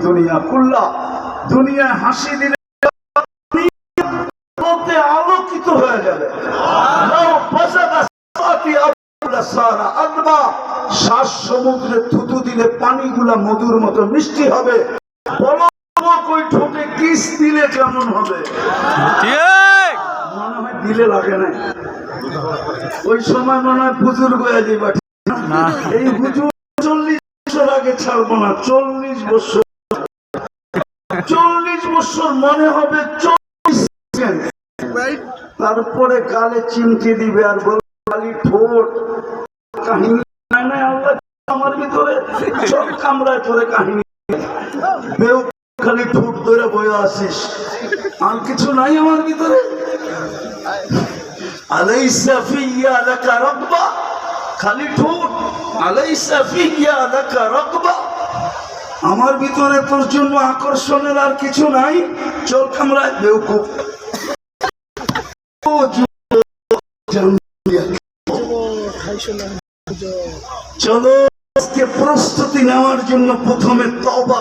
দুনিয়া কুল্লা, দুনিয়ায় হাসি দিলে আলোকিত হয়ে যাবে। শ্বাস সমুদ্রে থুতু দিলে পানিগুলা মধুর মতো মিষ্টি হবে। ওই ঠোঁটে কিস দিলে কেমন হবে? মনে হয় দিলে লাগে না, ওই সময় মনে হয় বুজুর্গ হয়ে যাবে। এই হুজুর 40 বছর আগে ছাড়বো না, 40 বছর, 40 বছর মনে হবে 40 সেকেন্ড। তারপরে গালে চিমটি দিবে আর বলবে খালি ঠোঁট। কাহিনী নাই আল্লাহ আমার ভিতরে চোখ কামড়ায় পরে কাহিনী। খালি ঠোঁট ধরে বয়ে আসিস, আর কিছু নাই আমার ভিতরে। আলাইসা ফিয়া লাকা রাগবা, খালি ঠোঁট। আলাইসা ফিয়া লাকা রাগবা, আমার ভিতরে তোর জন্য আকর্ষণের আর কিছু নাই। চোখ কামড়ায় বেউকুফ। চলো আজকে প্রস্তুতি নেওয়ার জন্য প্রথমে তওবা